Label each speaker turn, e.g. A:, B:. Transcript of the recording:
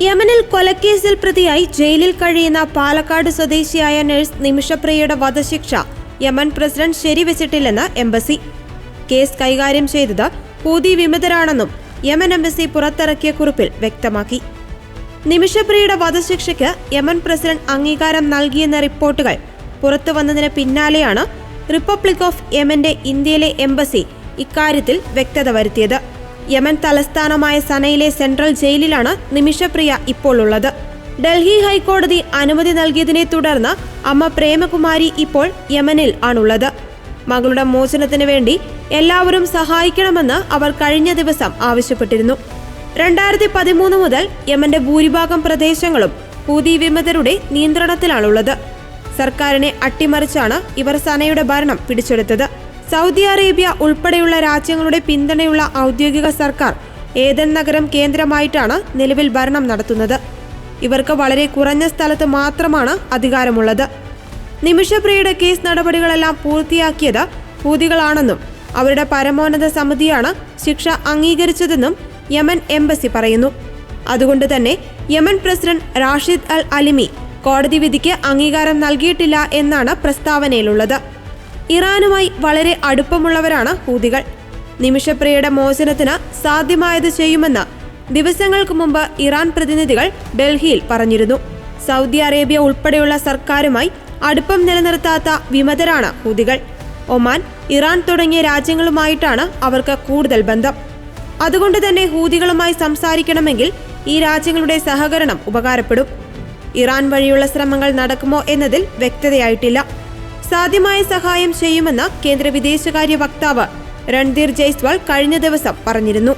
A: യമനിൽ കൊലക്കേസിൽ പ്രതിയായി ജയിലിൽ കഴിയുന്ന പാലക്കാട് സ്വദേശിയായ നഴ്സ് നിമിഷപ്രിയയുടെ വധശിക്ഷ യമൻ പ്രസിഡന്റ് ശരിവെച്ചിട്ടില്ലെന്ന് എംബസി. കേസ് കൈകാര്യം ചെയ്തത് ഹൂതി വിമതരാണെന്നും യമൻ എംബസി പുറത്തിറക്കിയ കുറിപ്പിൽ വ്യക്തമാക്കി. നിമിഷപ്രിയയുടെ വധശിക്ഷയ്ക്ക് യമൻ പ്രസിഡന്റ് അംഗീകാരം നൽകിയെന്ന റിപ്പോർട്ടുകൾ പുറത്തുവന്നതിന് പിന്നാലെയാണ് റിപ്പബ്ലിക് ഓഫ് യമന്റെ ഇന്ത്യയിലെ എംബസി ഇക്കാര്യത്തിൽ വ്യക്തത വരുത്തിയത്. യമൻ തലസ്ഥാനമായ സനയിലെ സെൻട്രൽ ജയിലിലാണ് നിമിഷപ്രിയ ഇപ്പോൾ ഉള്ളത്. ഡൽഹി ഹൈക്കോടതി അനുമതി നൽകിയതിനെ തുടർന്ന് അമ്മ പ്രേമകുമാരി ഇപ്പോൾ യമനിൽ ആണുള്ളത്. മകളുടെ മോചനത്തിന് വേണ്ടി എല്ലാവരും സഹായിക്കണമെന്ന് അവർ കഴിഞ്ഞ ദിവസം ആവശ്യപ്പെട്ടിരുന്നു. 2013 മുതൽ യമന്റെ ഭൂരിഭാഗം പ്രദേശങ്ങളും ഹൂതി വിമതരുടെ നിയന്ത്രണത്തിലാണുള്ളത്. സർക്കാരിനെ അട്ടിമറിച്ചാണ് ഇവർ സനയുടെ ഭരണം പിടിച്ചെടുത്തത്. സൗദി അറേബ്യ ഉൾപ്പെടെയുള്ള രാജ്യങ്ങളുടെ പിന്തുണയുള്ള ഔദ്യോഗിക സർക്കാർ ഏദൻ നഗരം കേന്ദ്രമായിട്ടാണ് നിലവിൽ ഭരണം നടത്തുന്നത്. ഇവർക്ക് വളരെ കുറഞ്ഞ സ്ഥലത്ത് മാത്രമാണ് അധികാരമുള്ളത്. നിമിഷപ്രിയയുടെ കേസ് നടപടികളെല്ലാം പൂർത്തിയാക്കിയത് ഹൂതികളാണെന്നും അവരുടെ പരമോന്നത സമിതിയാണ് ശിക്ഷ അംഗീകരിച്ചതെന്നും യമൻ എംബസി പറയുന്നു. അതുകൊണ്ട് തന്നെ യമൻ പ്രസിഡന്റ് റാഷിദ് അൽ അലിമി കോടതി വിധിക്ക് അംഗീകാരം നൽകിയിട്ടില്ല എന്നാണ് പ്രസ്താവനയിലുള്ളത്. ഇറാനുമായി വളരെ അടുപ്പമുള്ളവരാണ് ഹൂതികൾ. നിമിഷപ്രിയയുടെ മോചനത്തിന് സാധ്യമായത് ചെയ്യുമെന്ന് ദിവസങ്ങൾക്ക് മുമ്പ് ഇറാൻ പ്രതിനിധികൾ ഡൽഹിയിൽ പറഞ്ഞിരുന്നു. സൗദി അറേബ്യ ഉൾപ്പെടെയുള്ള സർക്കാരുമായി അടുപ്പം നിലനിർത്താത്ത വിമതരാണ് ഹൂതികൾ. ഒമാൻ, ഇറാൻ തുടങ്ങിയ രാജ്യങ്ങളുമായിട്ടാണ് അവർക്ക് കൂടുതൽ ബന്ധം. അതുകൊണ്ട് തന്നെ ഹൂതികളുമായി സംസാരിക്കണമെങ്കിൽ ഈ രാജ്യങ്ങളുടെ സഹകരണം ഉപകാരപ്പെടും. ഇറാൻ വഴിയുള്ള ശ്രമങ്ങൾ നടക്കുമോ എന്നതിൽ വ്യക്തതയായിട്ടില്ല. സാധ്യമായ സഹായം ചെയ്യുമെന്ന് കേന്ദ്ര വിദേശകാര്യ വക്താവ് രൺധീർ ജയ്സ്വാൾ കഴിഞ്ഞ ദിവസം പറഞ്ഞിരുന്നു.